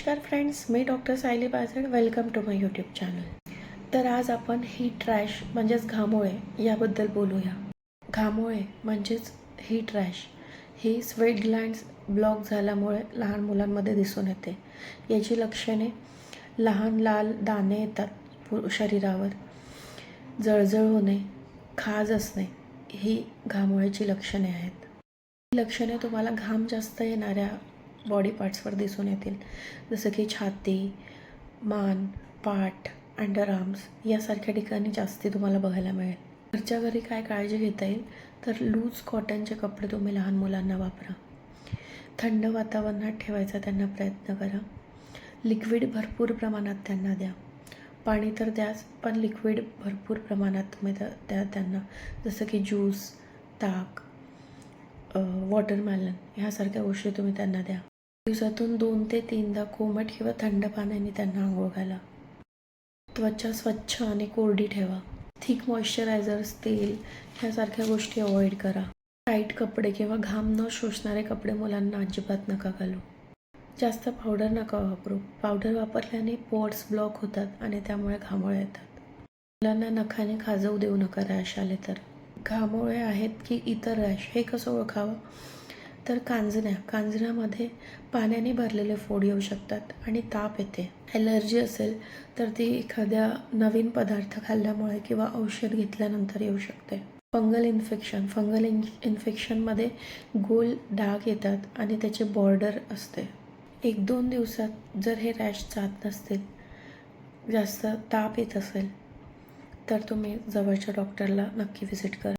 नमस्कार फ्रेंड्स, मी doctor Sayali Bajad. Welcome to my YouTube channel. तर आज आपण हीट रॅश म्हणजेच घामोळे याबद्दल बोलूया. घामोळे म्हणजेच हीट रॅश ही स्वेट ग्लँड्स ब्लॉक झाल्यामुळे लहान मुलांमध्ये दिसून येते. याची लक्षणे लहान लाल दाणे येतात शरीरावर, जळजळ होणे, खाज असणे ही घामोळ्याची लक्षणे आहेत. ही लक्षणे तुम्हाला घाम जास्त येणाऱ्या बॉडी पार्ट्सवर दिसून येतील, जसं की छाती, मान, पाठ, अंडरआर्म्स यासारख्या ठिकाणी जास्ती तुम्हाला बघायला मिळेल. घरच्या घरी काय काळजी घेता येईल तर लूज कॉटनचे कपडे तुम्ही लहान मुलांना वापरा. थंड वातावरणात ठेवायचा त्यांना प्रयत्न करा. लिक्विड भरपूर प्रमाणात त्यांना द्या. पाणी तर द्याच, पण लिक्विड भरपूर प्रमाणात तुम्ही द्या त्यांना, जसं की ज्यूस, ताक, वॉटरमेलन ह्यासारख्या गोष्टी तुम्ही त्यांना द्या. दिवसातून 2 ते 3दा कोमट किंवा थंड पाण्याने त्यांना आंघोळ घाला. त्वचा स्वच्छ आणि कोरडी ठेवा. थिक मॉइश्चरायझर्स, तेल ह्यासारख्या गोष्टी अवॉइड करा. टाईट कपडे किंवा घाम न शोषणारे कपडे मुलांना अजिबात नका घालू. जास्त पावडर नका वापरू. पावडर वापरल्याने पोर्स ब्लॉक होतात आणि त्यामुळे घामोळे येतात. मुलांना नखाने खाजवू देऊ नका रॅश आले तर. घामोळे आहेत की इतर रॅश हे कसं ओळखावं तर कांजण्यामध्ये पाण्याने भरलेले फोड येऊ शकतात आणि ताप येते. ॲलर्जी असेल तर ती एखाद्या नवीन पदार्थ खाल्ल्यामुळे किंवा औषध घेतल्यानंतर येऊ शकते. फंगल इन्फेक्शनमध्ये गोल डाग येतात आणि त्याचे बॉर्डर असते. 1-2 दिवसात जर हे रॅश जात नसतील, जास्त ताप येत असेल तर तुम्ही जवळच्या डॉक्टरला नक्की व्हिजिट करा.